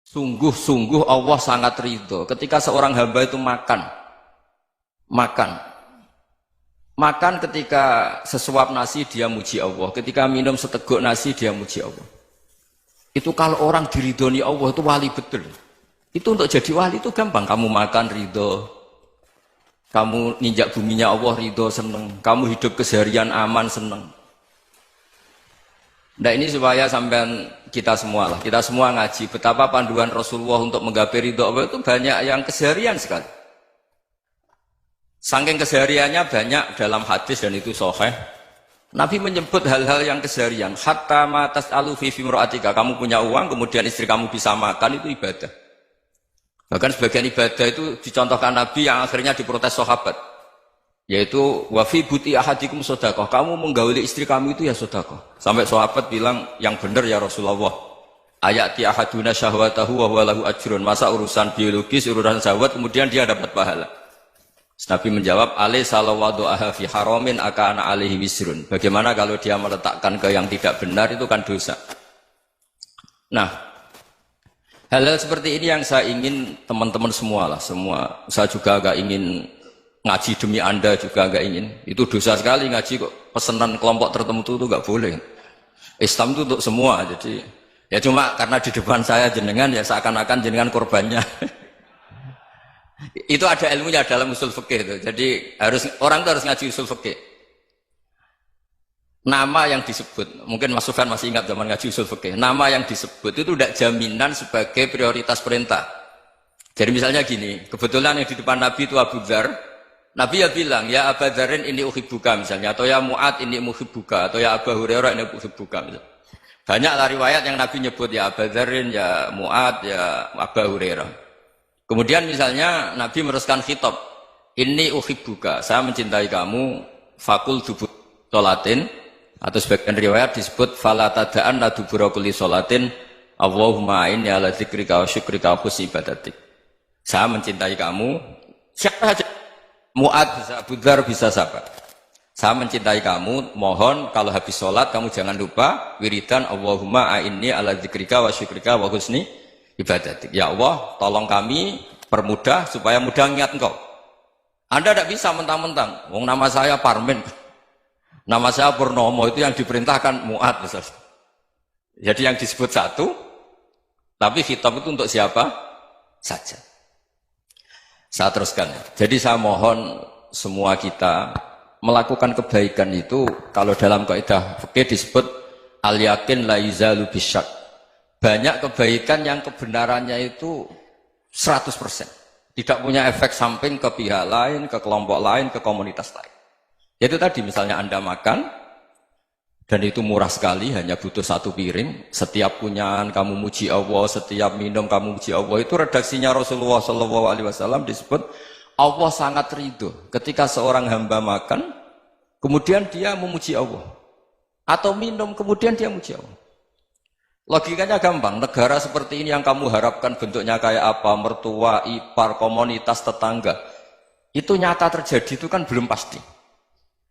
Sungguh-sungguh Allah sangat ridho ketika seorang hamba itu makan ketika sesuap nasi dia muji Allah, ketika minum seteguk nasi dia muji Allah. Itu kalau orang diridhoni Allah itu wali betul. Itu untuk jadi wali itu gampang, kamu makan ridho, kamu ninjak buminya Allah ridho seneng, kamu hidup keseharian aman seneng. Nah ini supaya sampean kita semua ngaji betapa panduan Rasulullah untuk menggapai ridho Allah itu banyak yang keseharian sekali. Saking kesehariannya banyak dalam hadis dan itu sahih. Nabi menyebut hal-hal yang keseharian. Hatta ma tas'alu fi imra'atika, kamu punya uang kemudian istri kamu bisa makan itu ibadah. Bahkan sebagian ibadah itu dicontohkan Nabi yang akhirnya diprotes sahabat. Yaitu wa fi buti ahadikum sedekah, kamu menggauli istri kamu itu ya sedekah. Sampai sahabat bilang yang benar ya Rasulullah. Ayati ahaduna syahwatahu wa huwa lahu ajrun. Masa urusan biologis, urusan syahwat kemudian dia dapat pahala. Nabi menjawab, alaysa lawadhu'aha fi haramin akana alaihi wisrun. Bagaimana kalau dia meletakkan ke yang tidak benar itu kan dosa. Nah, hal-hal seperti ini yang saya ingin teman-teman semua. Saya juga agak ingin ngaji demi Anda juga agak ingin. Itu dosa sekali ngaji kok pesanan kelompok tertentu itu enggak boleh. Islam itu untuk semua. Jadi ya cuma karena di depan saya jenengan ya seakan-akan jenengan korbannya. Itu ada ilmunya dalam usul fikih itu. Jadi orang itu harus ngaji usul fikih. Nama yang disebut, mungkin Mas Sufyan masih ingat zaman ngaji usul fikih. Nama yang disebut itu tidak jaminan sebagai prioritas perintah. Jadi misalnya gini, kebetulan yang di depan Nabi itu Abu Dzar. Nabi ya bilang, ya Aba Dzarin ini uhibbuka misalnya, atau ya Mu'ad ini muhibbuka, atau ya Aba Hurairah ini uhibbuka misalnya. Banyaklah riwayat yang Nabi nyebut ya Aba Dzarin, ya Mu'ad, ya Aba Hurairah. Kemudian misalnya Nabi meneruskan khitab, ini uhibbuka, saya mencintai kamu, fakul dubur sholatin, atau sebagian riwayat disebut fala tada'an la dubura kulli sholatin, Allahumma inni ala dzikrika wa syukrika wa husni ibadatik. Saya mencintai kamu, siapa saja. Mu'ad bisa, Abu Dzar bisa sahabat. Saya mencintai kamu, mohon kalau habis sholat kamu jangan lupa wiridan Allahumma a'inni ala dzikrika wa syukrika wa husni ibadatik. Ya Allah, tolong kami permudah supaya mudah ingat engkau. Anda tidak bisa mentang-mentang, wong nama saya Parmin, nama saya Purnomo, itu yang diperintahkan Mu'ad. Jadi yang disebut satu, tapi khitab itu untuk siapa saja. Saya teruskan. Jadi saya mohon semua kita melakukan kebaikan itu kalau dalam kaidah fikih disebut al-yakin la yuzalu bisyak. Banyak kebaikan yang kebenarannya itu 100%. Tidak punya efek samping ke pihak lain, ke kelompok lain, ke komunitas lain. Yaitu tadi misalnya Anda makan dan itu murah sekali, hanya butuh satu piring. Setiap punyaan kamu muji Allah, setiap minum kamu muji Allah. Itu redaksinya Rasulullah SAW disebut Allah sangat ridho ketika seorang hamba makan, kemudian dia memuji Allah. Atau minum, kemudian dia muji Allah. Logikanya gampang, negara seperti ini yang kamu harapkan bentuknya kayak apa, mertua, ipar, komunitas, tetangga. Itu nyata terjadi, itu kan belum pasti.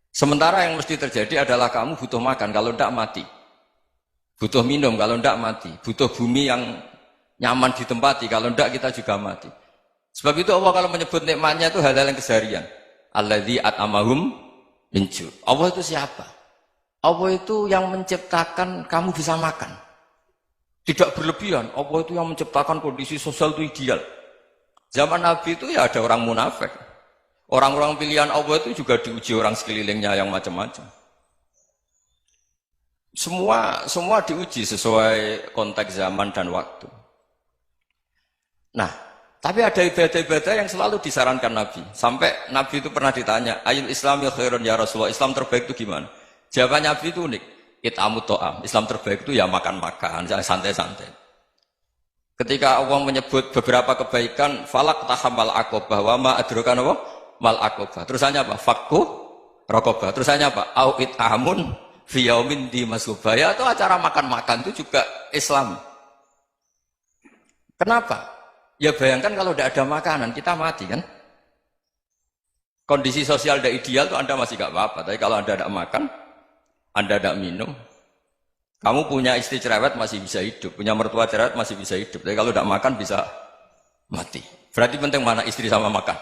Sementara yang mesti terjadi adalah kamu butuh makan, kalau tidak mati. Butuh minum, kalau tidak mati. Butuh bumi yang nyaman ditempati, kalau tidak kita juga mati. Sebab itu Allah kalau menyebut nikmatnya itu hal-hal yang keseharian. Alladzi at'amahum min ju'. Allah itu siapa? Allah itu yang menciptakan kamu bisa makan. Tidak berlebihan. Allah itu yang menciptakan kondisi sosial itu ideal. Zaman Nabi itu ya ada orang munafik. Orang-orang pilihan Allah itu juga diuji orang sekelilingnya yang macam-macam. Semua diuji sesuai konteks zaman dan waktu. Nah, tapi ada ibadah-ibadah yang selalu disarankan Nabi. Sampai Nabi itu pernah ditanya, ayul islami khairun ya Rasulullah, Islam terbaik itu gimana? Jawaban Nabi itu unik. It'amut to'am. Islam terbaik itu ya makan-makan, santai-santai. Ketika Allah menyebut beberapa kebaikan, falak tahamal aqobah wa ma adrokan apa? Mal aqobah. Terusannya apa? Fakku raqobah. Terusannya apa? Au it'amun fi yaumin di masubah. Ya itu acara makan-makan itu juga Islam. Kenapa? Ya bayangkan kalau tidak ada makanan, kita mati kan? Kondisi sosial tidak ideal itu Anda masih gak apa-apa. Tapi kalau Anda tidak makan, Anda tidak minum, Kamu punya istri cerewet masih bisa hidup, punya mertua cerewet masih bisa hidup. Tapi kalau tidak makan bisa mati. Berarti penting mana istri sama makan?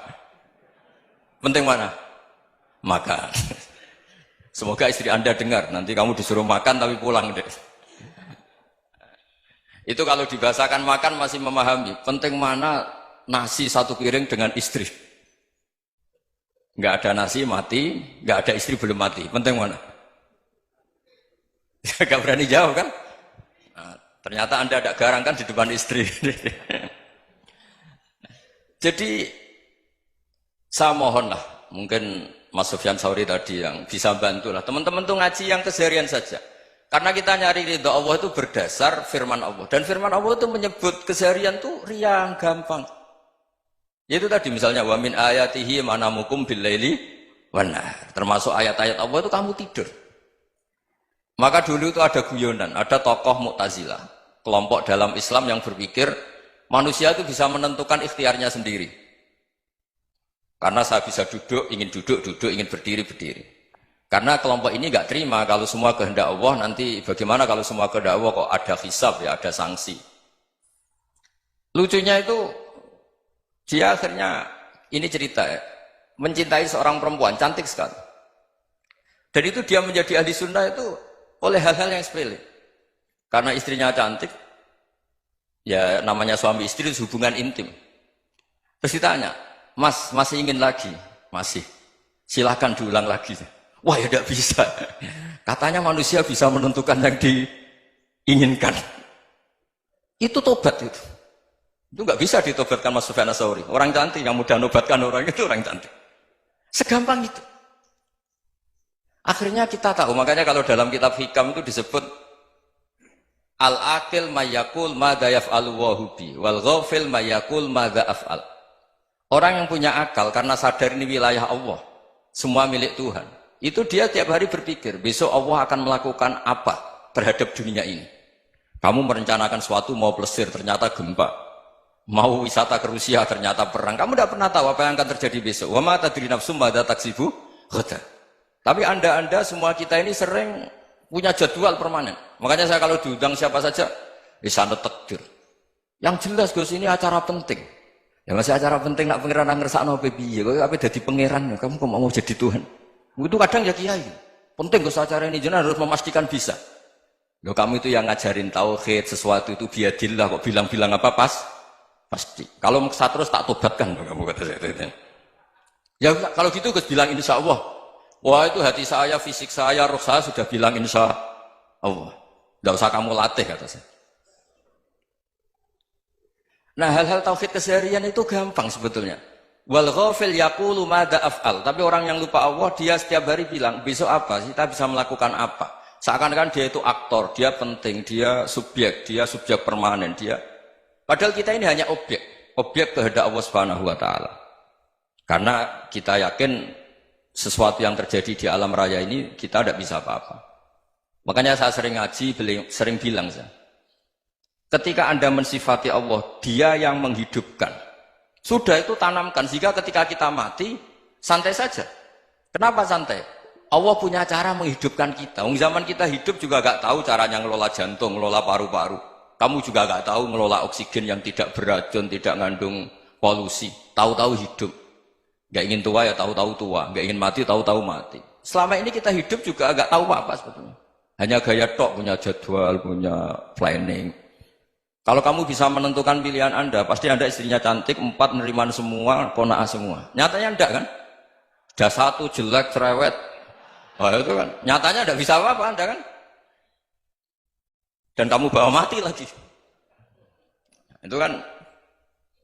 Penting mana? Makan. Semoga istri Anda dengar, nanti kamu disuruh makan tapi pulang deh. Itu kalau dibahasakan makan masih memahami. Penting mana nasi satu piring dengan istri. Nggak ada nasi mati, nggak ada istri belum mati. Penting mana? Gak berani jawab kan? Nah, ternyata Anda ada garang kan di depan istri. Jadi saya mohonlah, mungkin Mas Sufyan Sauri tadi yang bisa bantu lah. Teman-teman tuh ngaji yang keseharian saja. Karena kita nyari ridho Allah itu berdasar firman Allah. Dan firman Allah itu menyebut keseharian tuh riang, gampang. Itu tadi misalnya wa min ayatihi manamukum billaili wan nahar. Termasuk ayat-ayat Allah itu kamu tidur. Maka dulu itu ada guyonan, ada tokoh Mu'tazilah, kelompok dalam Islam yang berpikir manusia itu bisa menentukan ikhtiarnya sendiri. Karena saya bisa duduk, ingin berdiri, berdiri. Karena kelompok ini nggak terima kalau semua kehendak Allah, nanti bagaimana kalau semua kehendak Allah kok ada hisab ya, ada sanksi. Lucunya itu, dia akhirnya, ini cerita ya, mencintai seorang perempuan, cantik sekali. Dan itu dia menjadi ahli sunnah itu oleh hal-hal yang sepele. Karena istrinya cantik, ya namanya suami istri itu hubungan intim. Terus ditanya, Mas, masih ingin lagi? Masih. Silahkan diulang lagi. Wah ya tidak bisa. Katanya manusia bisa menentukan yang diinginkan. Itu tobat itu. Itu nggak bisa ditobatkan Mas Sufyan Ats-Tsauri. Orang cantik yang mudah nobatkan orang itu orang cantik. Segampang itu. Akhirnya kita tahu, makanya kalau dalam kitab Hikam itu disebut al-aqil mayyakul madza yaf'alu wa hubi wal ghafil mayyakul madza af'al. Orang yang punya akal karena sadar ini wilayah Allah, semua milik Tuhan. Itu dia tiap hari berpikir, besok Allah akan melakukan apa terhadap dunia ini. Kamu merencanakan suatu mau plesir, ternyata gempa. Mau wisata ke Rusia, ternyata perang. Kamu tidak pernah tahu apa yang akan terjadi besok. Wa ma tadri nafsum madza taksibu ghadan. Tapi anda semua kita ini sering punya jadwal permanen. Makanya saya kalau diundang siapa saja, sana takdir. Yang jelas Gus ini acara penting. Ya masih acara penting nak pangeran ngersakno piye? Kowe ape dadi pangeran, kamu kok mau jadi Tuhan? Itu kadang ya kiai. Penting Gus acara ini jenengan harus memastikan bisa. Loh kamu itu yang ngajarin tauhid, sesuatu itu biadillah kok bilang-bilang apa pasti. Kalau maksa terus tak tobatkan kamu kata saya. Ya kalau gitu Gus bilang insya Allah. Wah itu hati saya, fisik saya, roh saya sudah bilang insya Allah. Tidak usah kamu latih kata saya. Nah hal-hal tauhid keseharian itu gampang sebetulnya. Wal ghafil yaqulu madza af'al. Tapi orang yang lupa Allah dia setiap hari bilang besok apa? Kita bisa melakukan apa? Seakan-akan dia itu aktor, dia penting, dia subjek permanen, dia. Padahal kita ini hanya objek kehendak Allah Subhanahu wa taala. Karena kita yakin sesuatu yang terjadi di alam raya ini kita tidak bisa apa-apa. Makanya saya sering ngaji, sering bilang saya, ketika Anda mensifati Allah, Dia yang menghidupkan. Sudah itu tanamkan sehingga ketika kita mati santai saja. Kenapa santai? Allah punya cara menghidupkan kita. Zaman kita hidup juga gak tahu caranya ngelola jantung, ngelola paru-paru. Kamu juga gak tahu ngelola oksigen yang tidak beracun, tidak ngandung polusi. Tahu-tahu hidup. Gak ingin tua ya tahu-tahu tua, gak ingin mati tahu-tahu mati. Selama ini kita hidup juga agak tahu apa sebetulnya. Hanya gaya tok, punya jadwal, punya planning. Kalau kamu bisa menentukan pilihan Anda, pasti Anda istrinya cantik, 4 neriman semua, kona'ah semua. Nyatanya enggak kan? Ada 1 jelek, cerewet. Oh itu kan, nyatanya enggak bisa apa-apa Anda kan? Dan kamu bawa mati lagi. Itu kan.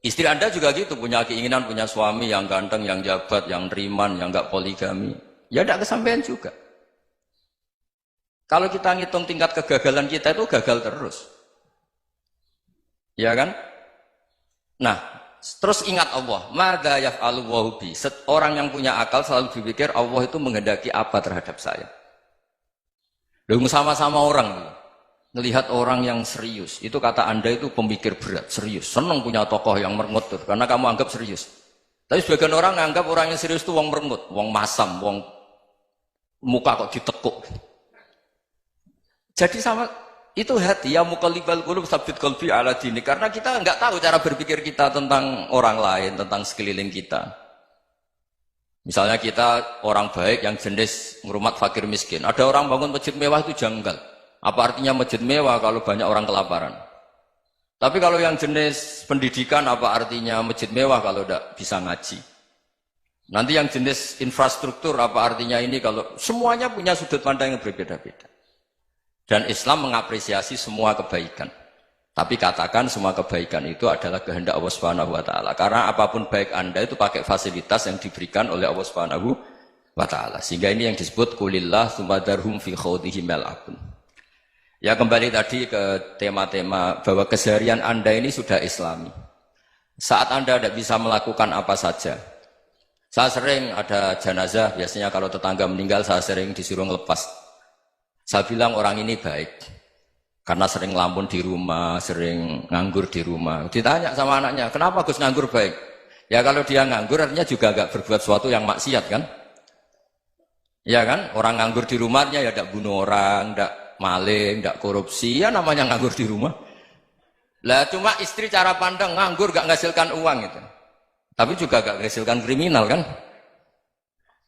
Istri Anda juga gitu, punya keinginan, punya suami yang ganteng, yang jabat, yang riman, yang enggak poligami. Ya tidak kesampaian juga. Kalau kita ngitung tingkat kegagalan kita itu gagal terus. Ya kan? Nah, terus ingat Allah. Madza yaf'alu wa bi. Orang yang punya akal selalu berpikir Allah itu menghendaki apa terhadap saya. Lalu sama-sama orang melihat orang yang serius, itu kata Anda itu pemikir berat, serius, senang punya tokoh yang merengut karena kamu anggap serius. Tapi sebagian orang anggap orang yang serius itu wong merengut, wong masam, wong muka kok ditekuk. Jadi sama Itu hati, ya muqallibal qulub tsabbit qalbi ala dini. Karena kita nggak tahu cara berpikir kita tentang orang lain, tentang sekeliling kita. Misalnya kita orang baik yang jenis ngurmat fakir miskin. Ada orang bangun masjid mewah itu janggal. Apa artinya masjid mewah kalau banyak orang kelaparan? Tapi kalau yang jenis pendidikan, apa artinya masjid mewah kalau tidak bisa ngaji? Nanti yang jenis infrastruktur, apa artinya ini kalau semuanya punya sudut pandang yang berbeda-beda. Dan Islam mengapresiasi semua kebaikan. Tapi katakan semua kebaikan itu adalah kehendak Allah Subhanahu wa taala. Karena apapun baik Anda itu pakai fasilitas yang diberikan oleh Allah Subhanahu wa taala. Sehingga ini yang disebut kulillah sumadarhum fi khawdihim yal'abun. Ya kembali tadi ke tema-tema bahwa keseharian Anda ini sudah Islami. Saat Anda tidak bisa melakukan apa saja. Saya sering ada jenazah, biasanya kalau tetangga meninggal saya sering disuruh ngelepas. Saya bilang orang ini baik karena sering ngelamun di rumah, sering nganggur di rumah. Ditanya sama anaknya, kenapa Gus nganggur baik? Ya kalau dia nganggur artinya juga agak berbuat sesuatu yang maksiat kan? Ya kan? Orang nganggur di rumahnya ya tidak bunuh orang, tidak maling, tidak korupsi, ya namanya nganggur di rumah. Lah cuma istri cara pandang nganggur gak menghasilkan uang itu. Tapi juga gak menghasilkan kriminal kan?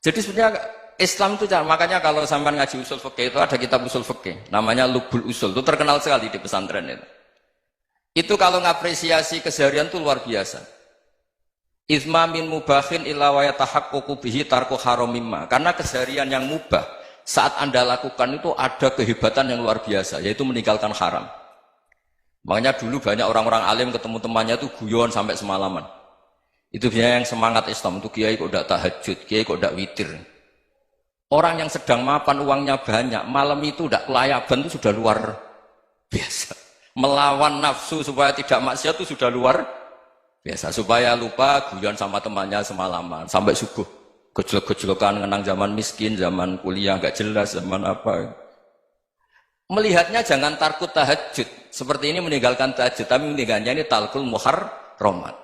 Jadi sebenarnya Islam itu, makanya kalau sampai ngaji usul fikih itu ada kitab usul fikih namanya Lubul Usul, itu terkenal sekali di pesantren itu. Itu kalau ngapresiasi keseharian itu luar biasa. Izma min mubahin illa wa yatahaqqaqu bihi tarku haramimma. Karena keseharian yang mubah saat Anda lakukan itu ada kehebatan yang luar biasa, yaitu meninggalkan haram. Makanya dulu banyak orang-orang alim ketemu temannya itu guyon sampai semalaman. Itu biasanya yang semangat Islam itu kiai kok tidak tahajud, kiai kok tidak witir. Orang yang sedang mapan uangnya banyak, malam itu tidak kelayaban itu sudah luar biasa. Melawan nafsu supaya tidak maksiat itu sudah luar biasa. Supaya lupa guyon sama temannya semalaman sampai subuh. Gejolak-gejolokan mengenang zaman miskin, zaman kuliah nggak jelas, zaman apa. Melihatnya jangan takut tahajud. Seperti ini meninggalkan tahajud, tapi meninggalnya ini talkul muharramat.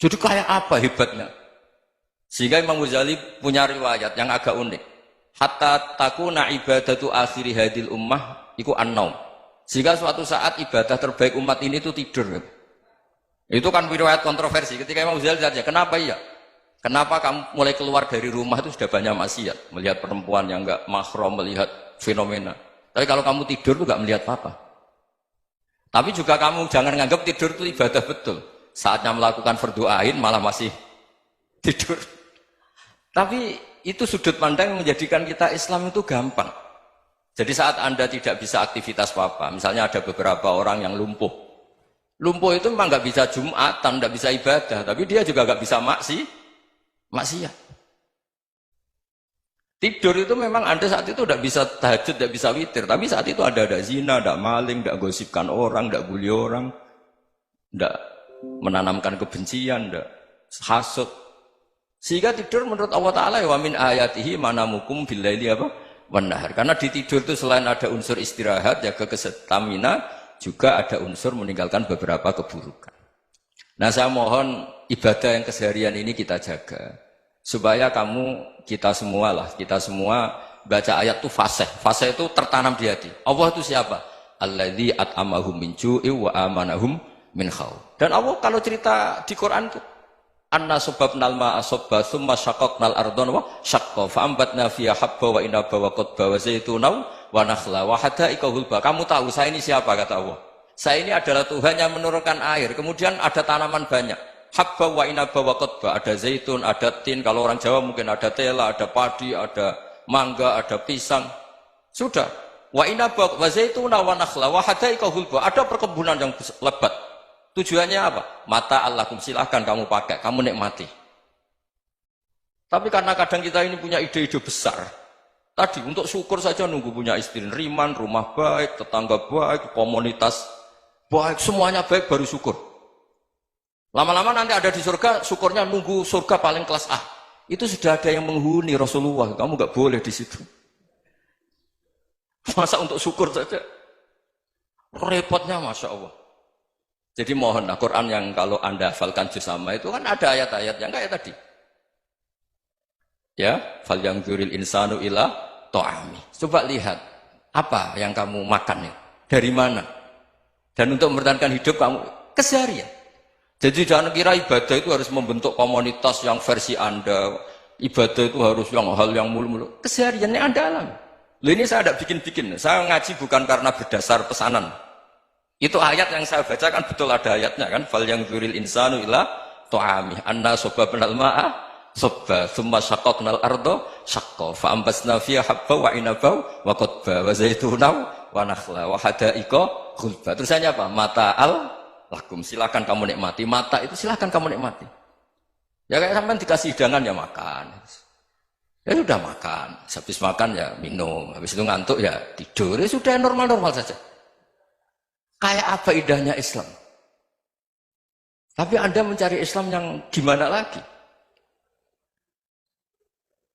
Jadi kayak apa hebatnya? Sehingga Imam Ghazali punya riwayat yang agak unik. Hatta takuna ibadatu akhiri hadil ummah iku an-naum. Sehingga suatu saat ibadah terbaik umat ini itu tidur. Itu kan riwayat kontroversi. Ketika Imam Ghazali tanya, kenapa iya? Kenapa kamu mulai keluar dari rumah itu sudah banyak maksiat? Melihat perempuan yang enggak mahram, melihat fenomena. Tapi kalau kamu tidur itu enggak melihat apa-apa. Tapi juga kamu jangan menganggap tidur itu ibadah betul. Saatnya melakukan fardu ain malah masih tidur. Tapi itu sudut pandang yang menjadikan kita Islam itu gampang. Jadi saat Anda tidak bisa aktivitas apa-apa, misalnya ada beberapa orang yang lumpuh. Lumpuh itu memang nggak bisa Jumatan, nggak bisa ibadah, tapi dia juga nggak bisa maksiat. Tidur itu memang Anda saat itu tidak bisa tahajud, tidak bisa witir, tapi saat itu ada zina, ada maling, tidak gosipkan orang, tidak bully orang, tidak menanamkan kebencian, tidak hasud. Sehingga tidur menurut Allah Ta'ala wa min ayatihi manamukum billaili apa? Wan-nahar. Karena di tidur itu selain ada unsur istirahat, jaga kestamina, juga ada unsur meninggalkan beberapa keburukan. Nah saya mohon ibadah yang keseharian ini kita jaga. Supaya kita semua baca ayat itu fasih. Fasih itu tertanam di hati. Allah itu siapa? Alladzi at'amahum min ju'i wa amanahum min khauf. Dan Allah kalau cerita di Quran itu anna subabnal ma'a subba summa syaqaqnal ardon wa syaqqa fa'ambatna fiha habba wa inaba wa qadba wa zaituna wa nakhla wa hadaika hulba. Kamu tahu saya ini siapa, kata Allah. Saya ini adalah Tuhan yang menurunkan air, kemudian ada tanaman banyak. Habba wa inaba wa qadba, ada zaitun, ada tin, kalau orang Jawa mungkin ada tela, ada padi, ada mangga, ada pisang. Sudah. Wa inaba wa zaituna wa nakhla wa hadaika hulba. Ada perkebunan yang lebat. Tujuannya apa? Mata Allahkum, silahkan kamu pakai, kamu nikmati. Tapi karena kadang kita ini punya ide-ide besar. Tadi untuk syukur saja nunggu punya istri riman, rumah baik, tetangga baik, komunitas baik, semuanya baik baru syukur. Lama-lama nanti ada di surga, syukurnya nunggu surga paling kelas A. Itu sudah ada yang menghuni Rasulullah, kamu nggak boleh di situ. Masa untuk syukur saja? Repotnya Masya Allah. Jadi mohon Quran yang kalau Anda hafalkan juz sama itu kan ada ayat-ayat yang kayak tadi. Ya, fal yanzuril insanu ila ta'ami. Coba lihat Apa yang kamu makan ya? Dari mana? Dan untuk mempertahankan hidup kamu keseharian. Jadi jangan kira ibadah itu harus membentuk komunitas yang versi Anda. Ibadah itu harus yang hal yang mulu-mulu. Kesehariannya Anda alami. Loh, ini saya tidak bikin-bikin. Saya ngaji bukan karena berdasar pesanan. Itu ayat yang saya bacakan betul ada ayatnya kan. Fal yang dzuril insanu ila ta'amih anna sababnal ma'a sabba thumma shaqqaqnal arda shaqqa fa ambasna fiha habba wa inaba wa qadba wa zaituna wa nakhla wa hadaiqa ghulba. Terusannya apa? Mata'al lakum, silakan kamu nikmati. Mata itu silakan kamu nikmati. Ya kayak sampean dikasih hidangan ya makan. Ya sudah makan, habis makan ya minum, habis itu ngantuk ya tidur. Ya sudah normal-normal saja. Kayak apa indahnya Islam? Tapi Anda mencari Islam yang gimana lagi?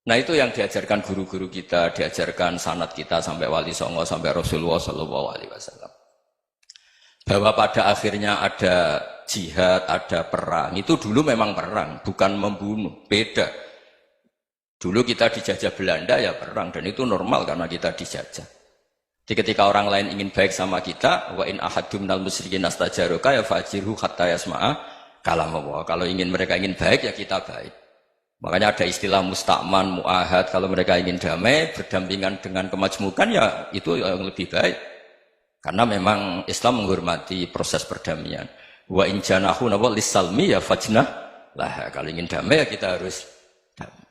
Nah itu yang diajarkan guru-guru kita, diajarkan sanad kita sampai Wali Songo, sampai Rasulullah SAW. Bahwa pada akhirnya ada jihad, ada perang. Itu dulu memang perang, bukan membunuh. Beda. Dulu kita dijajah Belanda ya perang, dan itu normal karena kita dijajah. Jadi ketika orang lain ingin baik sama kita, wa in ahadum minal musyrikin astajaruka ya fajirhu hatta yasma'a kalam Allah. Kalau mereka ingin baik ya kita baik. Makanya ada istilah musta'man, mu'ahad. Kalau mereka ingin damai, berdampingan dengan kemajmukan ya itu yang lebih baik. Karena memang Islam menghormati proses perdamaian. Wa in janahu lis-salmi ya fajnah lah. Kalau ingin damai ya kita harus damai.